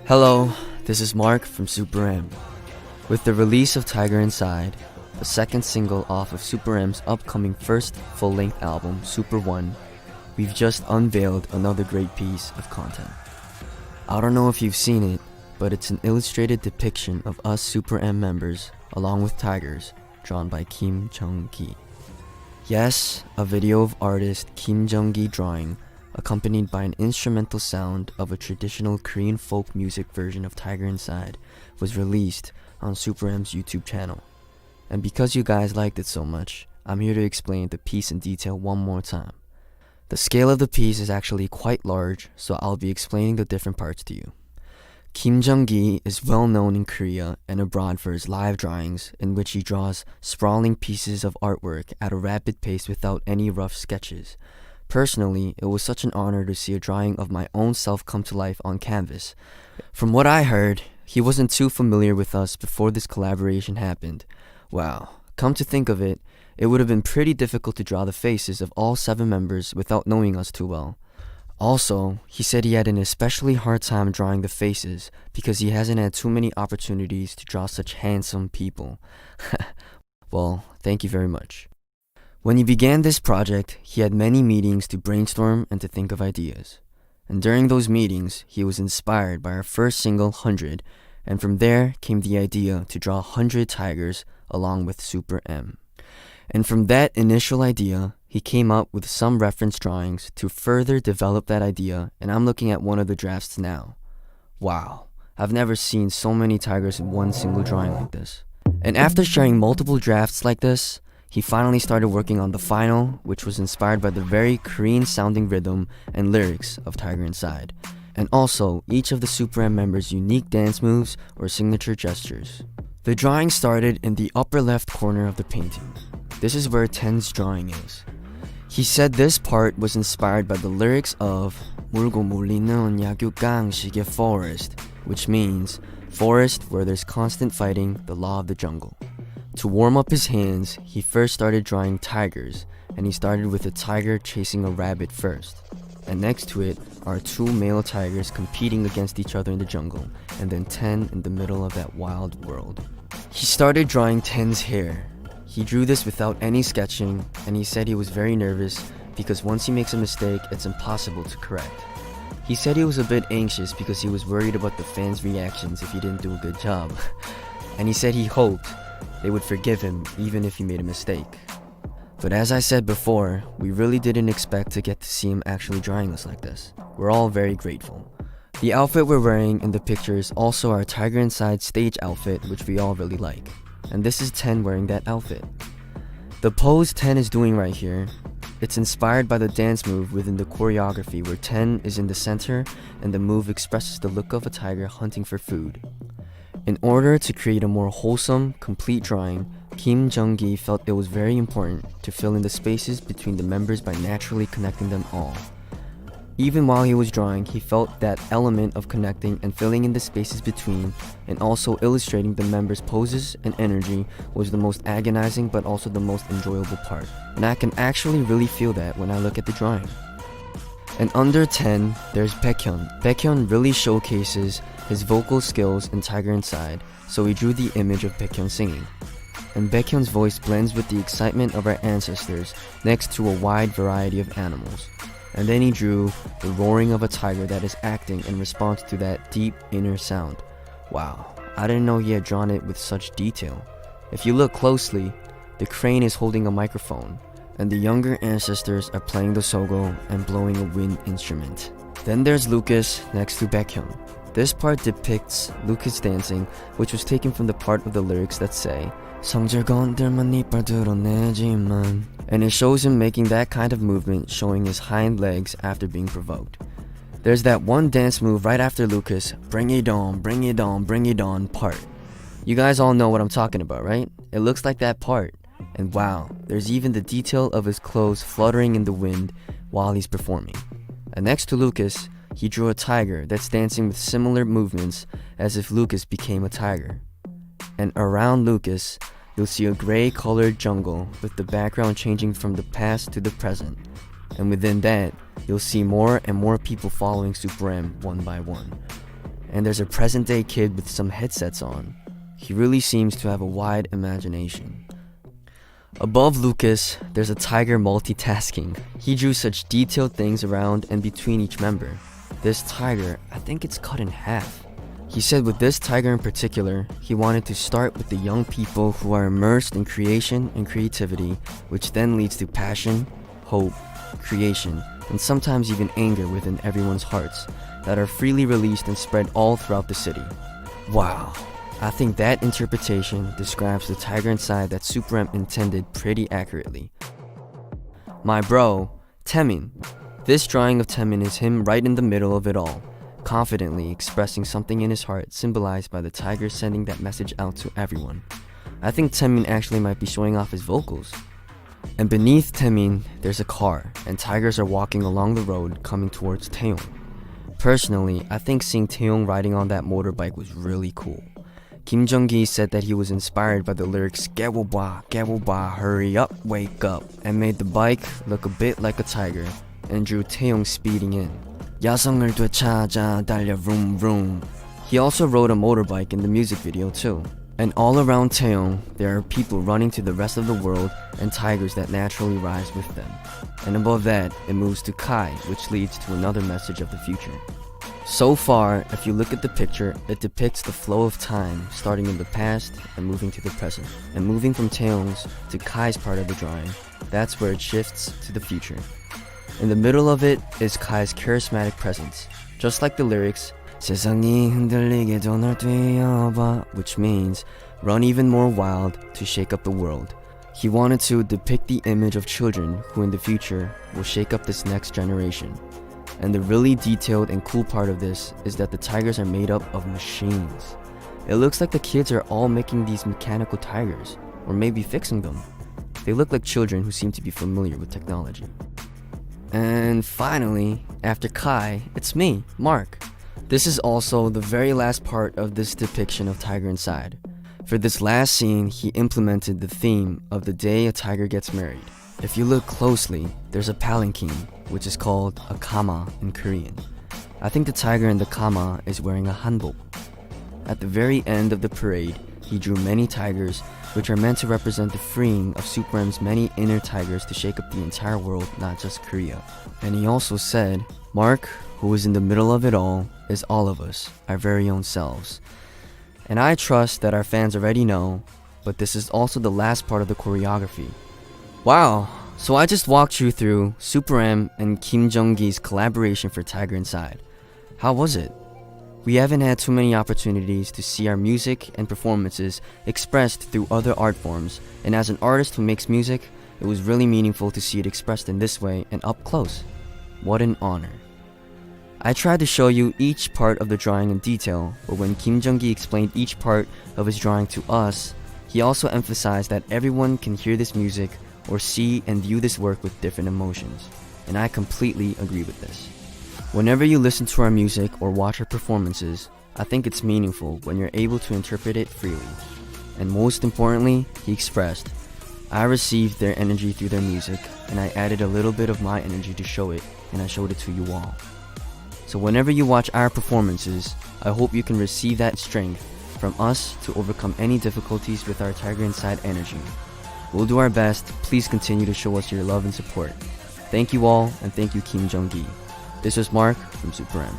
Hello, this is Mark from SuperM. With the release of Tiger Inside, the second single off of SuperM's upcoming first full-length album, Super One, we've just unveiled another great piece of content. I don't know if you've seen it, but it's an illustrated depiction of us SuperM members, along with tigers, drawn by Kim Junggi. Yes, a video of artist Kim Junggi drawing, accompanied by an instrumental sound of a traditional Korean folk music version of Tiger Inside, was released on SuperM's YouTube channel. And because you guys liked it so much, I'm here to explain the piece in detail one more time. The scale of the piece is actually quite large, so I'll be explaining the different parts to you. Kim Junggi is well known in Korea and abroad for his live drawings, in which he draws sprawling pieces of artwork at a rapid pace without any rough sketches. Personally, it was such an honor to see a drawing of my own self come to life on canvas. From what I heard, he wasn't too familiar with us before this collaboration happened. Wow, come to think of it, it would have been pretty difficult to draw the faces of all 7 members without knowing us too well. Also, he said he had an especially hard time drawing the faces because he hasn't had too many opportunities to draw such handsome people. Well, thank you very much. When he began this project, he had many meetings to brainstorm and to think of ideas. And during those meetings, he was inspired by our first single, 100, and from there came the idea to draw 100 tigers along with Super M. And from that initial idea, he came up with some reference drawings to further develop that idea, and I'm looking at one of the drafts now. Wow, I've never seen so many tigers in one single drawing like this. And after sharing multiple drafts like this, he finally started working on the final, which was inspired by the very Korean-sounding rhythm and lyrics of Tiger Inside, and also each of the SuperM members' unique dance moves or signature gestures. The drawing started in the upper left corner of the painting. This is where Ten's drawing is. He said this part was inspired by the lyrics of 물고 물리는 약육강식의 forest, which means forest where there's constant fighting, the law of the jungle. To warm up his hands, he first started drawing tigers, and he started with a tiger chasing a rabbit first. And next to it are 2 male tigers competing against each other in the jungle, and then Ten in the middle of that wild world. He started drawing Ten's hair. He drew this without any sketching, and he said he was very nervous because once he makes a mistake, it's impossible to correct. He said he was a bit anxious because he was worried about the fans' reactions if he didn't do a good job. And he said he hoped they would forgive him even if he made a mistake. But as I said before, we really didn't expect to get to see him actually drawing us like this. We're all very grateful. The outfit we're wearing in the picture is also our Tiger Inside stage outfit, which we all really like. And this is Ten wearing that outfit. The pose Ten is doing right here, it's inspired by the dance move within the choreography where Ten is in the center and the move expresses the look of a tiger hunting for food. In order to create a more wholesome, complete drawing, Kim Junggi felt it was very important to fill in the spaces between the members by naturally connecting them all. Even while he was drawing, he felt that element of connecting and filling in the spaces between, and also illustrating the members' poses and energy was the most agonizing but also the most enjoyable part. And I can actually really feel that when I look at the drawing. And under 10, there's Baekhyun. Baekhyun really showcases his vocal skills in Tiger Inside, so we drew the image of Baekhyun singing. And Baekhyun's voice blends with the excitement of our ancestors next to a wide variety of animals. And then he drew the roaring of a tiger that is acting in response to that deep inner sound. Wow, I didn't know he had drawn it with such detail. If you look closely, the crane is holding a microphone, and the younger ancestors are playing the sogo and blowing a wind instrument. Then there's Lucas next to Baekhyun. This part depicts Lucas dancing, which was taken from the part of the lyrics that say 성질건들만 이빨 드러내지만, and it shows him making that kind of movement, showing his hind legs after being provoked. There's that one dance move right after Lucas, bring it on, bring it on, bring it on part. You guys all know what I'm talking about, right? It looks like that part. And wow, there's even the detail of his clothes fluttering in the wind while he's performing. And next to Lucas, he drew a tiger that's dancing with similar movements as if Lucas became a tiger. And around Lucas, you'll see a gray-colored jungle with the background changing from the past to the present. And within that, you'll see more and more people following SuperM one by one. And there's a present-day kid with some headsets on. He really seems to have a wide imagination. Above Lucas, there's a tiger multitasking. He drew such detailed things around and between each member. This tiger, I think it's cut in half. He said with this tiger in particular, he wanted to start with the young people who are immersed in creation and creativity, which then leads to passion, hope, creation, and sometimes even anger within everyone's hearts that are freely released and spread all throughout the city. Wow. I think that interpretation describes the tiger inside that SuperM intended pretty accurately. My bro, Taemin. This drawing of Taemin is him right in the middle of it all, confidently expressing something in his heart symbolized by the tiger sending that message out to everyone. I think Taemin actually might be showing off his vocals. And beneath Taemin, there's a car, and tigers are walking along the road coming towards Taeyong. Personally, I think seeing Taeyong riding on that motorbike was really cool. Junggi said that he was inspired by the lyrics "Gawoba, hurry up, wake up," and made the bike look a bit like a tiger, and drew Taeyong speeding in. 야성을 되찾아 달려 vroom vroom. He also rode a motorbike in the music video too. And all around Taeyong, there are people running to the rest of the world and tigers that naturally rise with them. And above that, it moves to Kai, which leads to another message of the future. So far, if you look at the picture, it depicts the flow of time, starting in the past and moving to the present. And moving from Taeyong's to Kai's part of the drawing, that's where it shifts to the future. In the middle of it is Kai's charismatic presence. Just like the lyrics, 세상이 흔들리게도 널 뛰어봐, which means, run even more wild to shake up the world. He wanted to depict the image of children who in the future will shake up this next generation. And the really detailed and cool part of this is that the tigers are made up of machines. It looks like the kids are all making these mechanical tigers, or maybe fixing them. They look like children who seem to be familiar with technology. And finally, after Kai, it's me, Mark. This is also the very last part of this depiction of Tiger Inside. For this last scene, he implemented the theme of the day a tiger gets married. If you look closely, there's a palanquin, which is called a kama in Korean. I think the tiger in the kama is wearing a hanbok. At the very end of the parade, he drew many tigers, which are meant to represent the freeing of SuperM's many inner tigers to shake up the entire world, not just Korea. And he also said, Mark, who is in the middle of it all, is all of us, our very own selves. And I trust that our fans already know, but this is also the last part of the choreography. Wow, so I just walked you through SuperM and Junggi's collaboration for Tiger Inside. How was it? We haven't had too many opportunities to see our music and performances expressed through other art forms, and as an artist who makes music, it was really meaningful to see it expressed in this way and up close. What an honor. I tried to show you each part of the drawing in detail, but when Junggi explained each part of his drawing to us, he also emphasized that everyone can hear this music or see and view this work with different emotions, and I completely agree with this. Whenever you listen to our music or watch our performances, I think it's meaningful when you're able to interpret it freely. And most importantly, he expressed, I received their energy through their music, and I added a little bit of my energy to show it, and I showed it to you all. So whenever you watch our performances, I hope you can receive that strength from us to overcome any difficulties with our Tiger Inside energy. We'll do our best. Please continue to show us your love and support. Thank you all, and thank you Junggi. This was Mark from SuperM.